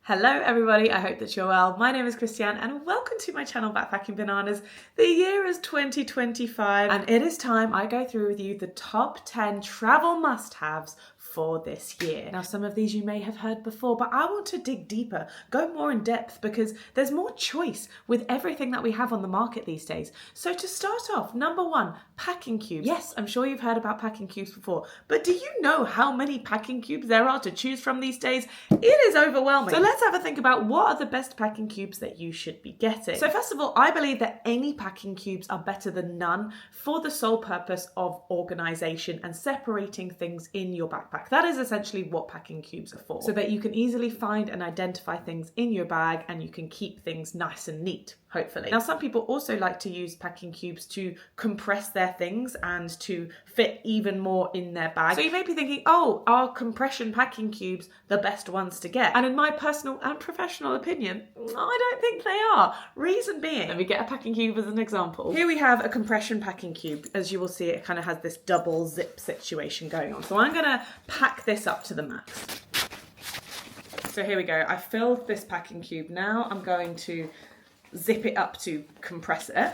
Hello everybody, I hope that you're well. My name is Christianne and welcome to my channel Backpacking Bananas. The year is 2025 and it is time I go through with you the top 10 travel must-haves for this year. Now some of these you may have heard before, but I want to dig deeper, go more in depth because there's more choice with everything that we have on the market these days. So to start off, number one, packing cubes. Yes, I'm sure you've heard about packing cubes before, but do you know how many packing cubes there are to choose from these days? It is overwhelming. So let's have a think about what are the best packing cubes that you should be getting. So first of all, I believe that any packing cubes are better than none for the sole purpose of organization and separating things in your backpack. That is essentially what packing cubes are for, so that you can easily find and identify things in your bag and you can keep things nice and neat, hopefully. Now, some people also like to use packing cubes to compress their things and to fit even more in their bag. So you may be thinking, oh, are compression packing cubes the best ones to get? And in my personal and professional opinion, I don't think they are. Reason being, let me get a packing cube as an example. Here we have a compression packing cube. As you will see, it kind of has this double zip situation going on. So I'm gonna pack this up to the max. So here we go. I filled this packing cube. Now I'm going to zip it up to compress it.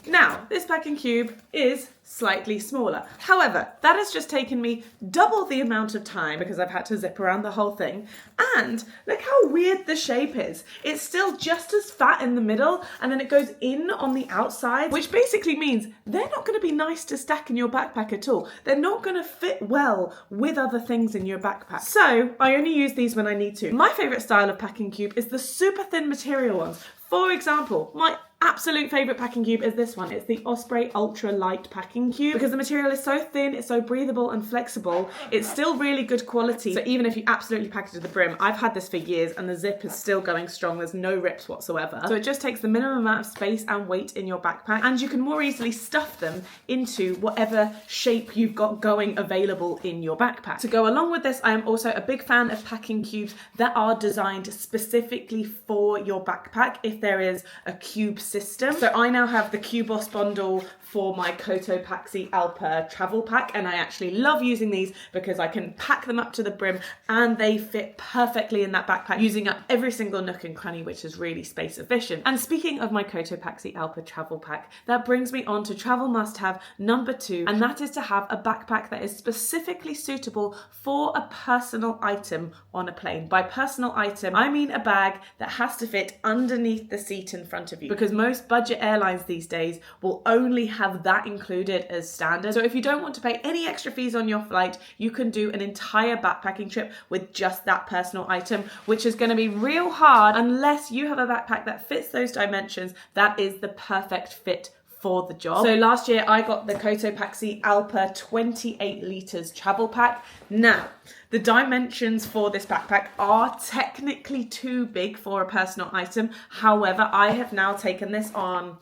Now, this packing cube is slightly smaller. However, that has just taken me double the amount of time because I've had to zip around the whole thing. And look how weird the shape is. It's still just as fat in the middle and then it goes in on the outside, which basically means they're not going to be nice to stack in your backpack at all. They're not going to fit well with other things in your backpack. So I only use these when I need to. My favorite style of packing cube is the super thin material ones. For example, my absolute favourite packing cube is this one. It's the Osprey Ultra Light Packing Cube because the material is so thin, it's so breathable and flexible. It's still really good quality. So even if you absolutely pack it to the brim, I've had this for years and the zip is still going strong. There's no rips whatsoever. So it just takes the minimum amount of space and weight in your backpack and you can more easily stuff them into whatever shape you've got going available in your backpack. To go along with this, I am also a big fan of packing cubes that are designed specifically for your backpack if there is a cube system. So I now have the Cubos bundle for my Cotopaxi Alpa travel pack and I actually love using these because I can pack them up to the brim and they fit perfectly in that backpack, using up every single nook and cranny, which is really space efficient. And speaking of my Cotopaxi Alpa travel pack, that brings me on to travel must-have number 2, and that is to have a backpack that is specifically suitable for a personal item on a plane. By personal item, I mean a bag that has to fit underneath the seat in front of you, because most budget airlines these days will only have that included as standard. So if you don't want to pay any extra fees on your flight, you can do an entire backpacking trip with just that personal item, which is going to be real hard unless you have a backpack that fits those dimensions. That is the perfect fit for the job. So last year I got the Cotopaxi Alpa 28 litres travel pack. Now, the dimensions for this backpack are technically too big for a personal item. However, I have now taken this on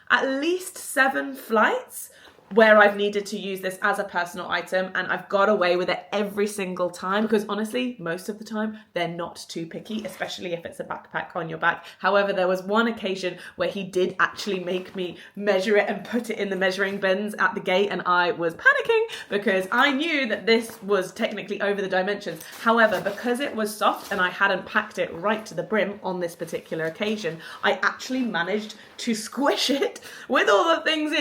at least 7 flights where I've needed to use this as a personal item and I've got away with it every single time because honestly, most of the time they're not too picky, especially if it's a backpack on your back. However, there was one occasion where he did actually make me measure it and put it in the measuring bins at the gate and I was panicking because I knew that this was technically over the dimensions. However, because it was soft and I hadn't packed it right to the brim on this particular occasion, I actually managed to squish it with all the things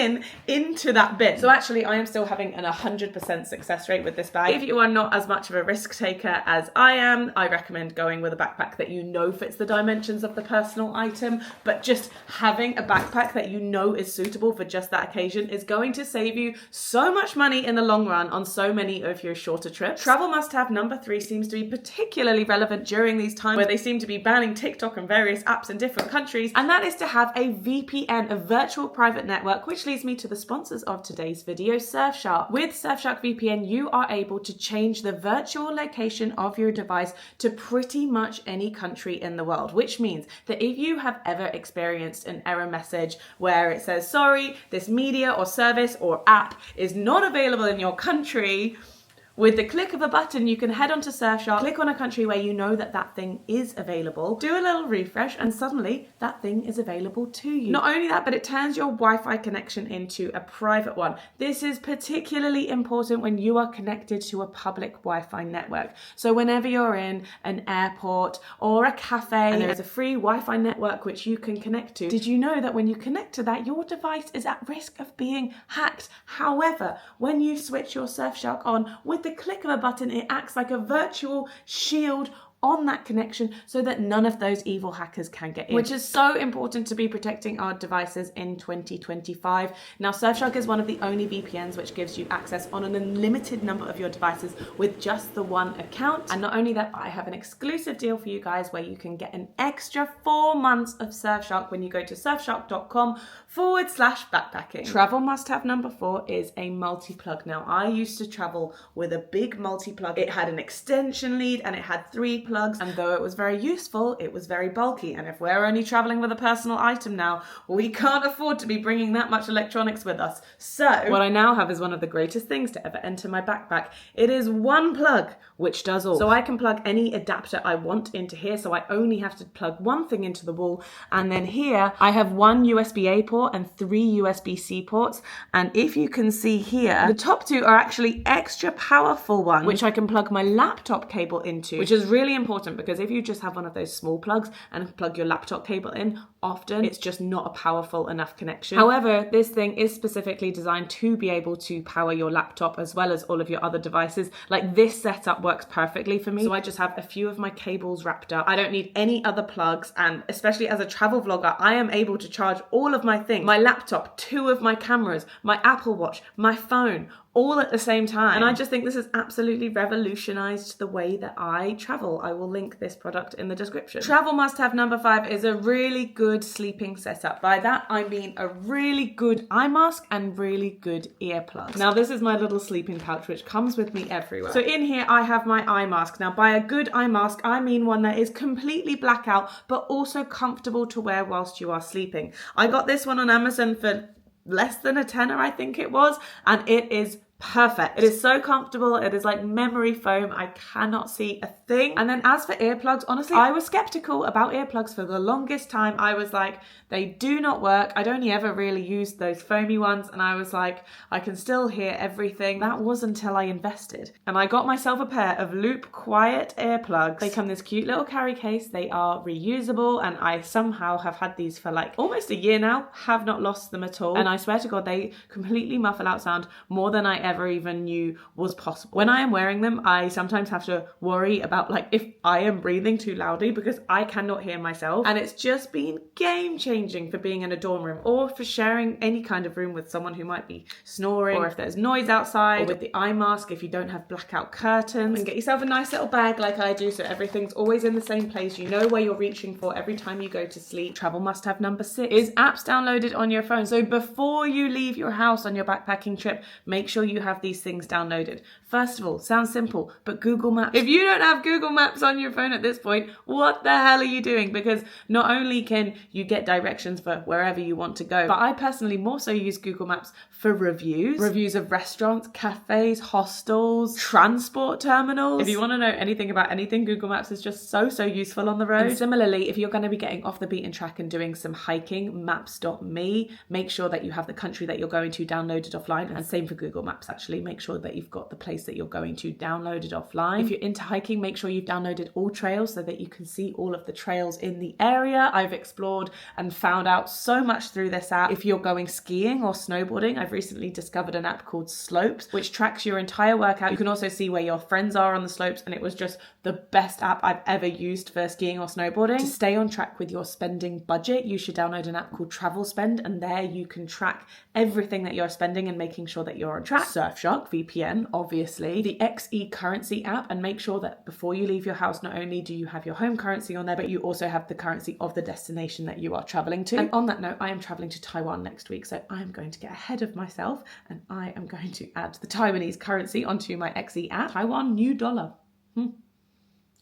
into that bin. So actually I am still having an 100% success rate with this bag. If you are not as much of a risk taker as I am, I recommend going with a backpack that you know fits the dimensions of the personal item, but just having a backpack that you know is suitable for just that occasion is going to save you so much money in the long run on so many of your shorter trips. Travel must-have number 3 seems to be particularly relevant during these times where they seem to be banning TikTok and various apps in different countries, and that is to have a VPN, a virtual private network, which leads me to the sponsors of today's video, Surfshark. With Surfshark VPN, you are able to change the virtual location of your device to pretty much any country in the world, which means that if you have ever experienced an error message where it says, sorry, this media or service or app is not available in your country, With the click of a button, you can head onto Surfshark, click on a country where you know that that thing is available, do a little refresh, and suddenly that thing is available to you. Not only that, but it turns your Wi-Fi connection into a private one. This is particularly important when you are connected to a public Wi-Fi network. So whenever you're in an airport or a cafe and there is a free Wi-Fi network which you can connect to, did you know that when you connect to that, your device is at risk of being hacked? However, when you switch your Surfshark on, with the click of a button, it acts like a virtual shield on that connection so that none of those evil hackers can get in, which is so important to be protecting our devices in 2025. Now, Surfshark is one of the only VPNs which gives you access on an unlimited number of your devices with just the one account. And not only that, I have an exclusive deal for you guys where you can get an extra 4 months of Surfshark when you go to surfshark.com/backpacking. Travel must-have number 4 is a multi-plug. Now, I used to travel with a big multi-plug. It had an extension lead and it had 3 plugs, and though it was very useful, it was very bulky. And if we're only traveling with a personal item now, we can't afford to be bringing that much electronics with us. So what I now have is one of the greatest things to ever enter my backpack. It is one plug which does all. So I can plug any adapter I want into here, so I only have to plug one thing into the wall. And then here I have 1 USB-A port and 3 USB-C ports. And if you can see here, the top 2 are actually extra powerful ones, which I can plug my laptop cable into, which is really important because if you just have one of those small plugs and plug your laptop cable in, often it's just not a powerful enough connection. However, this thing is specifically designed to be able to power your laptop as well as all of your other devices. Like, this setup works perfectly for me. So I just have a few of my cables wrapped up. I don't need any other plugs, and especially as a travel vlogger, I am able to charge all of my things, my laptop, 2 of my cameras, my Apple Watch, my phone, all at the same time. And I just think this has absolutely revolutionized the way that I travel. I will link this product in the description. Travel must-have number 5 is a really good sleeping setup. By that, I mean a really good eye mask and really good earplugs. Now, this is my little sleeping pouch, which comes with me everywhere. So in here, I have my eye mask. Now, by a good eye mask, I mean one that is completely blackout, but also comfortable to wear whilst you are sleeping. I got this one on Amazon for less than a tenner, I think it was, and it is perfect. It is so comfortable. It is like memory foam. I cannot see a thing. And then as for earplugs, honestly, I was skeptical about earplugs for the longest time. I was like, they do not work. I'd only ever really used those foamy ones, and I was like, I can still hear everything. That was until I invested. And I got myself a pair of Loop Quiet earplugs. They come in this cute little carry case. They are reusable, and I somehow have had these for like almost a year now, have not lost them at all. And I swear to God, they completely muffle out sound more than I ever even knew was possible. When I am wearing them, I sometimes have to worry about like if I am breathing too loudly because I cannot hear myself. And it's just been game changing for being in a dorm room or for sharing any kind of room with someone who might be snoring, or if there's noise outside, or with the eye mask if you don't have blackout curtains. And get yourself a nice little bag like I do, so everything's always in the same place. You know where you're reaching for every time you go to sleep. Travel must-have number 6 is apps downloaded on your phone. So before you leave your house on your backpacking trip, make sure you have these things downloaded. First of all, sounds simple, but Google Maps. If you don't have Google Maps on your phone at this point, what the hell are you doing? Because not only can you get directions for wherever you want to go, but I personally more so use Google Maps for reviews of restaurants, cafes, hostels, transport terminals. If you want to know anything about anything, Google Maps is just so useful on the road. And similarly, if you're going to be getting off the beaten track and doing some hiking, maps.me, make sure that you have the country that you're going to downloaded offline. And same for Google Maps, actually. Make sure that you've got the place that you're going to downloaded offline. If you're into hiking, make sure you've downloaded all trails so that you can see all of the trails in the area. I've explored and found out so much through this app. If you're going skiing or snowboarding, I've recently discovered an app called Slopes, which tracks your entire workout. You can also see where your friends are on the slopes, and it was just the best app I've ever used for skiing or snowboarding. To stay on track with your spending budget, you should download an app called Travel Spend, and there you can track everything that you're spending and making sure that you're on track. Surfshark VPN, obviously, the XE currency app, and make sure that before you leave your house, not only do you have your home currency on there, but you also have the currency of the destination that you are traveling to. And on that note, I am traveling to Taiwan next week, so I'm going to get ahead of myself and I am going to add the Taiwanese currency onto my XE app. Taiwan new dollar.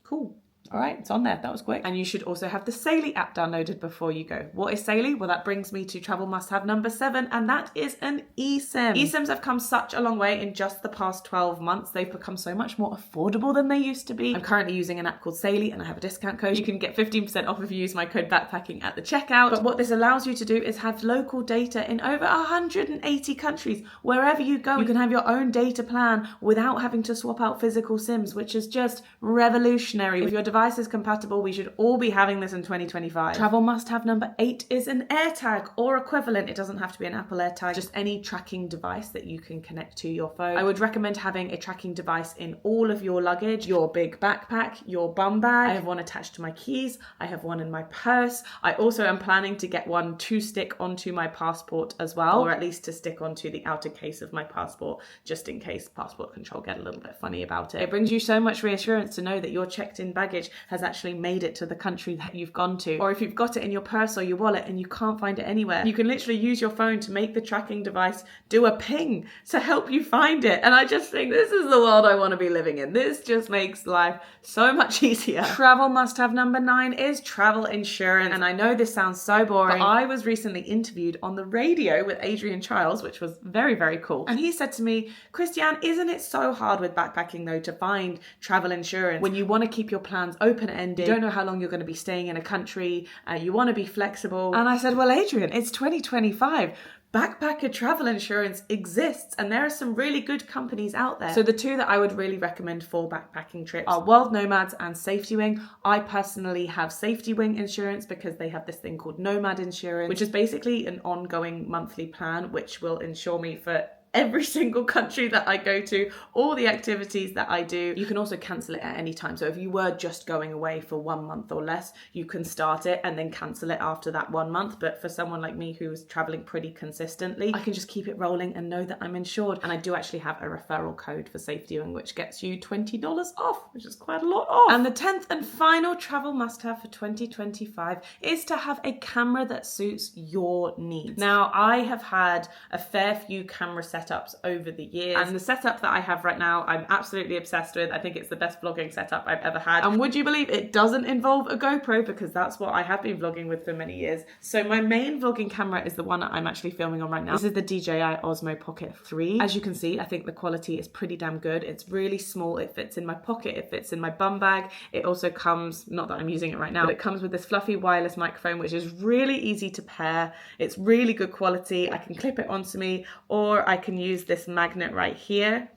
Cool. All right, it's on there. That was quick. And you should also have the Saily app downloaded before you go. What is Saily? Well, that brings me to travel must-have number 7, and that is an Esim. Esims have come such a long way in just the past 12 months. They've become so much more affordable than they used to be. I'm currently using an app called Saily, and I have a discount code. You can get 15% off if you use my code backpacking at the checkout. But what this allows you to do is have local data in over 180 countries. Wherever you go, you can have your own data plan without having to swap out physical SIMs, which is just revolutionary. If your device is compatible, we should all be having this in 2025. Travel must-have number 8 is an AirTag or equivalent. It doesn't have to be an Apple AirTag, just any tracking device that you can connect to your phone. I would recommend having a tracking device in all of your luggage, your big backpack, your bum bag. I have one attached to my keys. I have one in my purse. I also am planning to get one to stick onto my passport as well, or at least to stick onto the outer case of my passport, just in case passport control get a little bit funny about it. It brings you so much reassurance to know that your checked-in baggage has actually made it to the country that you've gone to. Or if you've got it in your purse or your wallet and you can't find it anywhere, you can literally use your phone to make the tracking device do a ping to help you find it. And I just think this is the world I want to be living in. This just makes life so much easier. Travel must-have number 9 is travel insurance. And I know this sounds so boring, but I was recently interviewed on the radio with Adrian Chiles, which was very, very cool. And he said to me, Christianne, isn't it so hard with backpacking though to find travel insurance when you want to keep your plans open-ended, you don't know how long you're going to be staying in a country, you want to be flexible? And I said, well, Adrian, it's 2025. Backpacker travel insurance exists, and there are some really good companies out there. So the two that I would really recommend for backpacking trips are World Nomads and Safety Wing. I personally have Safety Wing insurance because they have this thing called Nomad insurance, which is basically an ongoing monthly plan which will insure me for every single country that I go to, all the activities that I do. You can also cancel it at any time. So if you were just going away for 1 month or less, you can start it and then cancel it after that 1 month. But for someone like me who is traveling pretty consistently, I can just keep it rolling and know that I'm insured. And I do actually have a referral code for Safety Wing, which gets you $20 off, which is quite a lot off. And the 10th and final travel must-have for 2025 is to have a camera that suits your needs. Now, I have had a fair few camera setups over the years, and the setup that I have right now I'm absolutely obsessed with. I think it's the best vlogging setup I've ever had, and would you believe it doesn't involve a GoPro, because that's what I have been vlogging with for many years. So my main vlogging camera is the one that I'm actually filming on right now. This is the DJI Osmo Pocket 3. As you can see, I think the quality is pretty damn good. It's really small, it fits in my pocket, it fits in my bum bag. It also comes, not that I'm using it right now, but it comes with this fluffy wireless microphone which is really easy to pair. It's really good quality. I can clip it onto me, or I can use this magnet right here,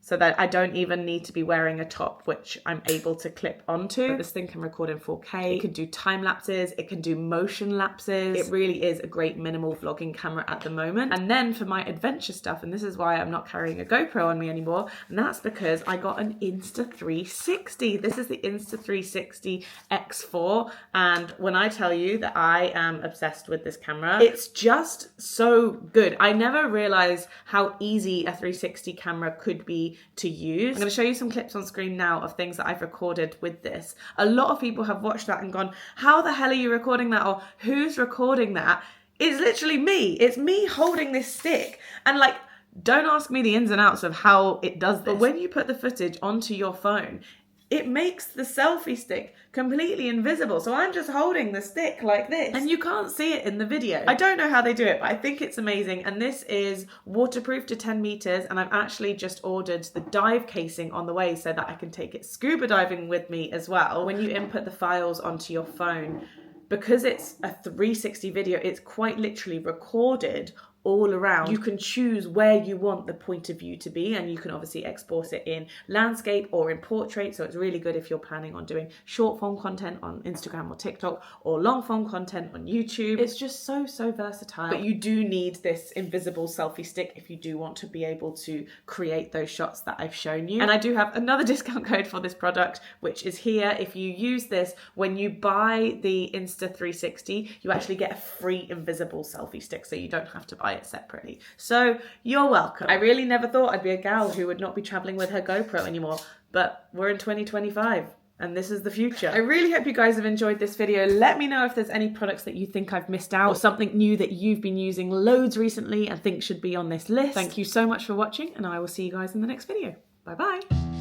so that I don't even need to be wearing a top, which I'm able to clip onto. But this thing can record in 4K, it can do time lapses, it can do motion lapses. It really is a great minimal vlogging camera at the moment. And then for my adventure stuff, and this is why I'm not carrying a GoPro on me anymore, and that's because I got an Insta360. This is the Insta360 X4, and when I tell you that I am obsessed with this camera, it's just so good. I never realized how easy a 360 camera could be to use. I'm going to show you some clips on screen now of things that I've recorded with this. A lot of people have watched that and gone, how the hell are you recording that? Or who's recording that? It's literally me. It's me holding this stick. And like, don't ask me the ins and outs of how it does this. But when you put the footage onto your phone, it makes the selfie stick completely invisible. So I'm just holding the stick like this, and you can't see it in the video. I don't know how they do it, but I think it's amazing. And this is waterproof to 10 meters. And I've actually just ordered the dive casing on the way so that I can take it scuba diving with me as well. When you input the files onto your phone, because it's a 360 video, it's quite literally recorded all around. You can choose where you want the point of view to be, and you can obviously export it in landscape or in portrait. So it's really good if you're planning on doing short form content on Instagram or TikTok, or long form content on YouTube. It's just so versatile. But you do need this invisible selfie stick if you do want to be able to create those shots that I've shown you. And I do have another discount code for this product, which is here. If you use this, when you buy the Insta360, you actually get a free invisible selfie stick, so you don't have to buy it separately. So you're welcome. I really never thought I'd be a gal who would not be traveling with her GoPro anymore, but we're in 2025 and this is the future. I really hope you guys have enjoyed this video. Let me know if there's any products that you think I've missed out, or something new that you've been using loads recently and think should be on this list. Thank you so much for watching, and I will see you guys in the next video. Bye bye.